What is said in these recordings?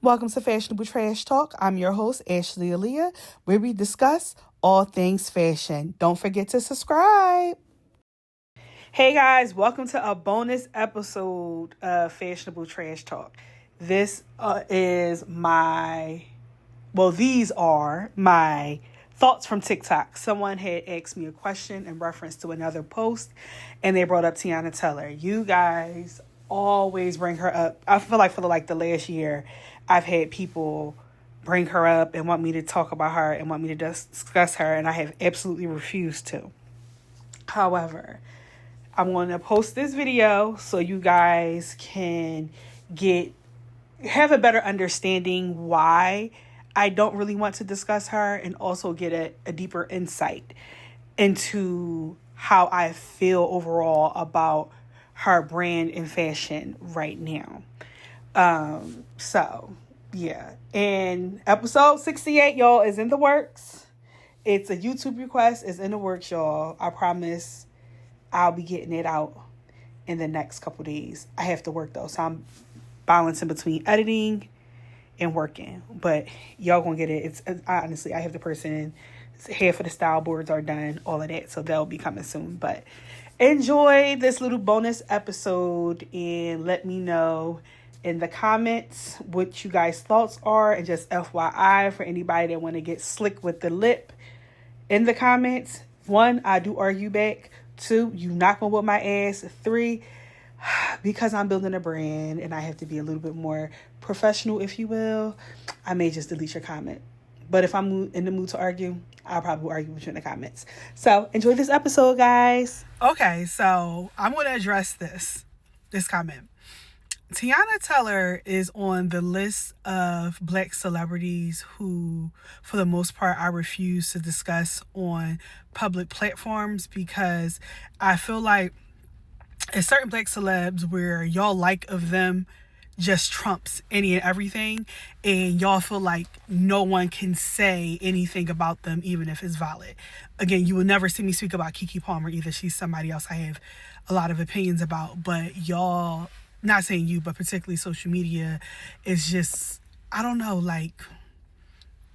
Welcome to Fashionable Trash Talk. I'm your host, Ashley Aliyah, where we discuss all things fashion. Don't forget to subscribe. Hey guys, welcome to a bonus episode of Fashionable Trash Talk. These are my thoughts from TikTok. Someone had asked me a question in reference to another post, and they brought up Teyana Taylor. You guys always bring her up. I feel like for the last year, I've had people bring her up and want me to talk about her and want me to discuss her, and I have absolutely refused to. However, I'm going to post this video so you guys can have a better understanding why I don't really want to discuss her, and also get a deeper insight into how I feel overall about her brand and fashion right now. And episode 68, y'all, is in the works. It's a YouTube request. It's in the works, y'all. I promise I'll be getting it out in the next couple days. I have to work though, so I'm balancing between editing and working, but y'all gonna get it. It's honestly, I have the person, half of the style boards are done, all of that, so they'll be coming soon. But enjoy this little bonus episode and let me know in the comments what you guys' thoughts are. And just FYI for anybody that want to get slick with the lip in the comments: 1, I do argue back. 2, you not gonna whip my ass. 3, because I'm building a brand and I have to be a little bit more professional, if you will, I may just delete your comment. But if I'm in the mood to argue, I'll probably argue with you in the comments. So enjoy this episode, guys. Okay, so I'm going to address this comment. Teyana Taylor is on the list of Black celebrities who, for the most part, I refuse to discuss on public platforms, because I feel like it's certain Black celebs where y'all like of them just trumps any and everything, and y'all feel like no one can say anything about them even if it's valid. Again, you will never see me speak about Keke Palmer either. She's somebody else I have a lot of opinions about, but y'all, not saying you, but particularly social media, is just, I don't know, like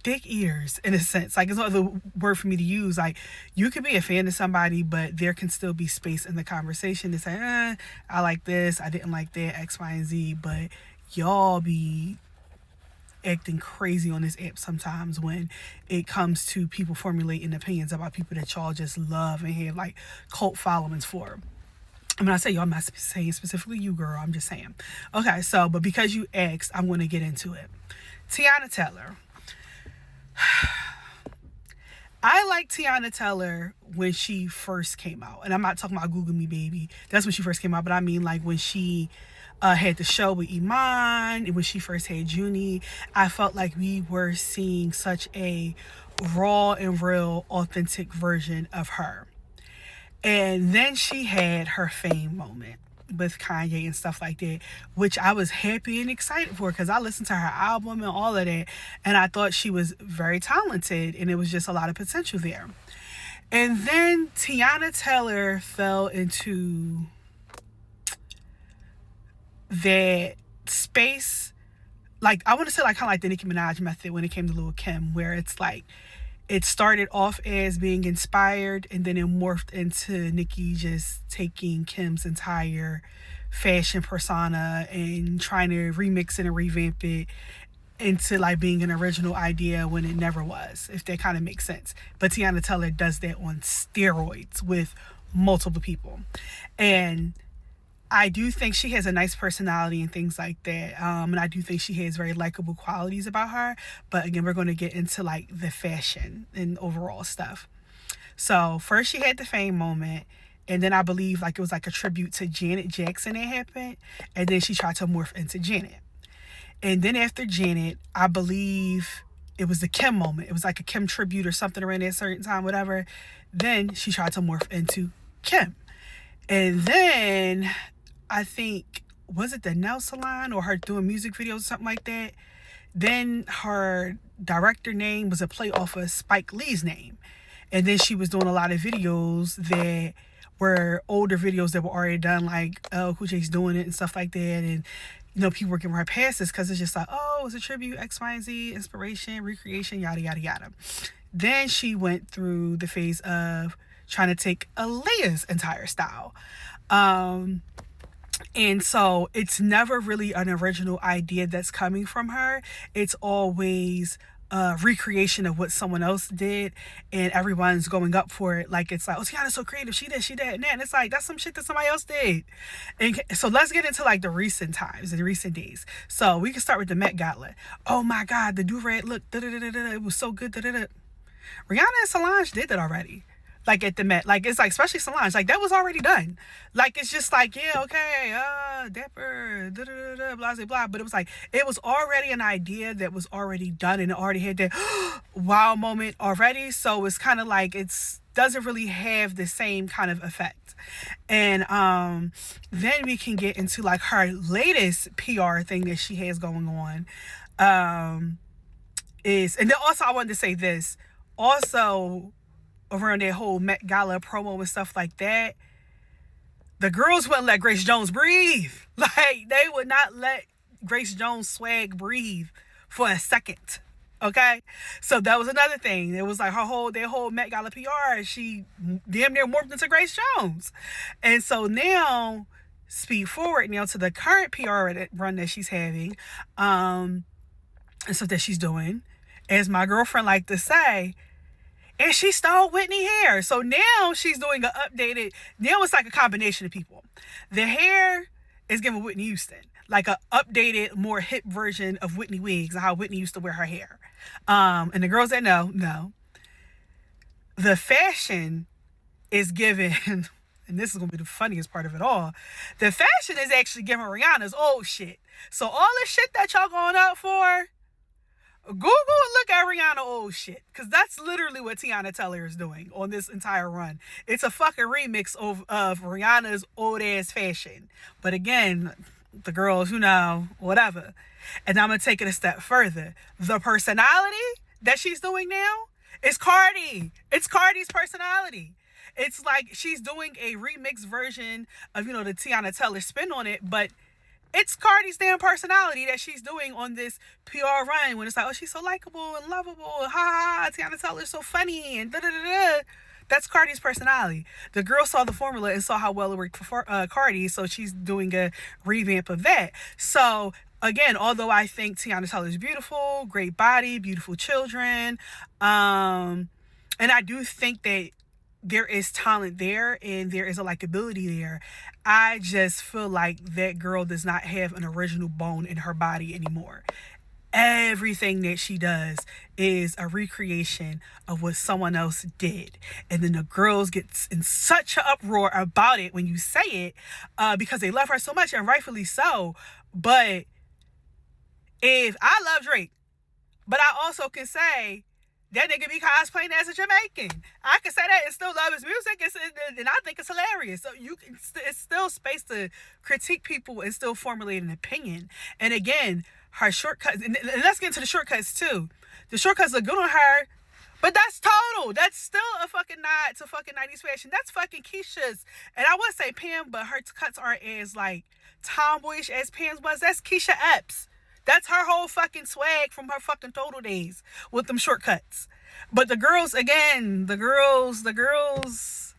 dick eaters in a sense. Like, it's not the word for me to use. Like, you could be a fan of somebody, but there can still be space in the conversation to say, I like this, I didn't like that, X, Y, and Z. But y'all be acting crazy on this app sometimes when it comes to people formulating opinions about people that y'all just love and have like cult followings for. And when I say y'all, I'm not saying specifically you, girl. I'm just saying. Okay, so, but because you asked, I'm going to get into it. Teyana Taylor. I like Teyana Taylor when she first came out. And I'm not talking about Google Me Baby. That's when she first came out. But I mean like when she had the show with Iman, and when she first had Junie. I felt like we were seeing such a raw and real, authentic version of her. And then she had her fame moment with Kanye and stuff like that, which I was happy and excited for, because I listened to her album and all of that, and I thought she was very talented, and it was just a lot of potential there. And then Teyana Taylor fell into that space, like I want to say like kind of like the Nicki Minaj method when it came to Lil' Kim, where it's like it started off as being inspired, and then it morphed into Nicki just taking Kim's entire fashion persona and trying to remix it and revamp it into like being an original idea when it never was, if that kind of makes sense. But Teyana Taylor does that on steroids with multiple people. And I do think she has a nice personality and things like that. And I do think she has very likable qualities about her. But again, we're going to get into like the fashion and overall stuff. So first she had the fame moment. And then I believe like it was like a tribute to Janet Jackson that happened. And then she tried to morph into Janet. And then after Janet, I believe it was the Kim moment. It was like a Kim tribute or something around that certain time, whatever. Then she tried to morph into Kim. And then I think, was it the nail salon or her doing music videos or something like that? Then her director name was a play off of Spike Lee's name. And then she was doing a lot of videos that were older videos that were already done, like Cool J's doing it and stuff like that. And people were giving her passes because it's just like, oh, it's a tribute, X, Y, and Z, inspiration, recreation, yada, yada, yada. Then she went through the phase of trying to take Aliyah's entire style. And so it's never really an original idea that's coming from her. It's always a recreation of what someone else did, and everyone's going up for it. Like, it's like, oh, Teyana's so creative. She did, and that. And it's like, that's some shit that somebody else did. And so let's get into like the recent times and recent days. So we can start with the Met Gala. Oh my God, the do-rag look, it was so good. Rihanna and Solange did that already. Like at the Met, like it's like, especially Solange, like that was already done. Like it's just like, yeah, okay, dapper, blah blah blah. But it was like, it was already an idea that was already done, and it already had that wow moment already. So it's kind of like it's doesn't really have the same kind of effect. And then we can get into like her latest PR thing that she has going on. And then also I wanted to say this also. Around that whole Met Gala promo and stuff like that, the girls wouldn't let Grace Jones breathe. Like, they would not let Grace Jones swag breathe for a second. Okay? So that was another thing. It was like their whole Met Gala PR, she damn near morphed into Grace Jones. And so now, speed forward now to the current PR run that she's having, and stuff that she's doing. As my girlfriend liked to say, and she stole Whitney hair. So now she's doing an updated, now it's like a combination of people. The hair is giving Whitney Houston, like an updated, more hip version of Whitney wigs and how Whitney used to wear her hair. And the girls that know. The fashion is given, and this is going to be the funniest part of it all, the fashion is actually giving Rihanna's old shit. So all the shit that y'all going up for, Google and look at Rihanna old shit, because that's literally what Teyana Taylor is doing on this entire run. It's a fucking remix of Rihanna's old ass fashion. But again, the girls, whatever. And I'm going to take it a step further. The personality that she's doing now is Cardi. It's Cardi's personality. It's like she's doing a remix version of, the Teyana Taylor spin on it, but it's Cardi's damn personality that she's doing on this PR run, when it's like, oh, she's so likable and lovable, ha ha, Teyana Taylor's so funny, and da da da da. That's Cardi's personality. The girl saw the formula and saw how well it worked for Cardi, so she's doing a revamp of that. So again, although I think Teyana Taylor's beautiful, great body, beautiful children, and I do think that there is talent there and there is a likability there, I just feel like that girl does not have an original bone in her body anymore. Everything that she does is a recreation of what someone else did. And then the girls get in such an uproar about it when you say it, because they love her so much, and rightfully so. But if I love Drake, but I also can say that nigga be cosplaying as a Jamaican, I can say that and still love his music, and I think it's hilarious. So it's still space to critique people and still formulate an opinion. And again, her shortcuts, and let's get into the shortcuts too. The shortcuts look good on her, but that's total. That's still a fucking nod to fucking 90s fashion. That's fucking Keisha's. And I would say Pam, but her cuts aren't as like tomboyish as Pam's was. That's Keisha Epps. That's her whole fucking swag from her fucking total days with them shortcuts. But the girls, again, the girls,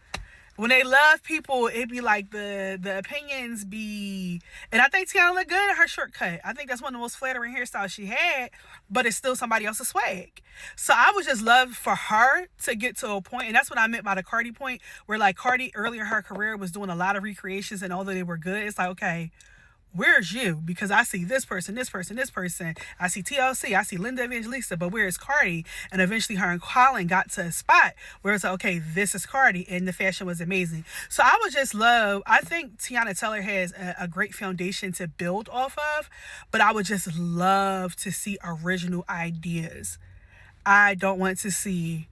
when they love people, it be like the opinions be, and I think Teyana looked good in her shortcut. I think that's one of the most flattering hairstyles she had, but it's still somebody else's swag. So I would just love for her to get to a point, and that's what I meant by the Cardi point, where like Cardi earlier in her career was doing a lot of recreations, and although they were good, it's like, okay, where's you? Because I see this person. I see TLC. I see Linda Evangelista. But where is Cardi? And eventually her and Colin got to a spot where it's like, okay, this is Cardi. And the fashion was amazing. So I would just love, I think Teyana Taylor has a great foundation to build off of. But I would just love to see original ideas. I don't want to see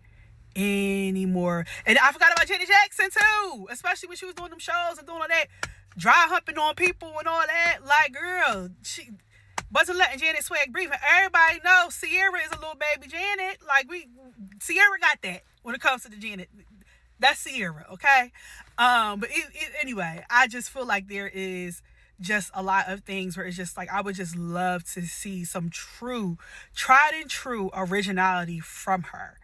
any more. And I forgot about Janet Jackson too. Especially when she was doing them shows and doing all that. Dry humping on people and all that. Like, girl, she wasn't letting Janet swag breathe. And everybody knows Sierra is a little baby Janet. Like, Sierra got that when it comes to the Janet. That's Sierra, okay? But anyway, I just feel like there is just a lot of things where it's just like I would just love to see some true, tried and true originality from her.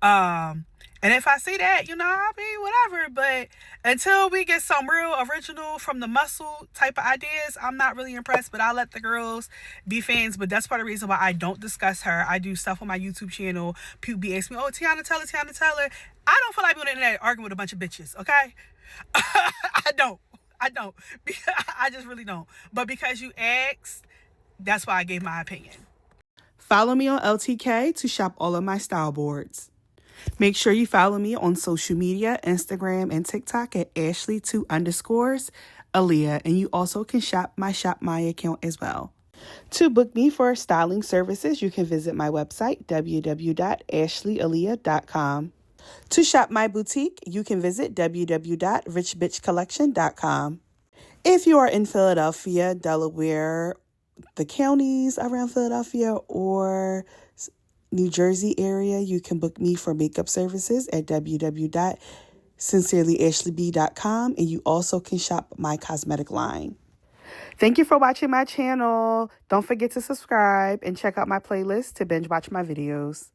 And if I see that, I'll be whatever. But until we get some real original from the muscle type of ideas, I'm not really impressed. But I'll let the girls be fans. But that's part of the reason why I don't discuss her. I do stuff on my YouTube channel. People be asking me, oh, Teyana Taylor, Teyana Taylor. I don't feel like being on the internet arguing with a bunch of bitches, okay? I don't. I just really don't. But because you asked, that's why I gave my opinion. Follow me on LTK to shop all of my style boards. Make sure you follow me on social media, Instagram and TikTok at Ashley2_Aliyah. And you also can shop my account as well. To book me for styling services, you can visit my website, www.ashleyaliyah.com. To shop my boutique, you can visit www.richbitchcollection.com. If you are in Philadelphia, Delaware, the counties around Philadelphia, or New Jersey area, you can book me for makeup services at www.sincerelyashleyb.com, and you also can shop my cosmetic line. Thank you for watching my channel. Don't forget to subscribe and check out my playlist to binge watch my videos.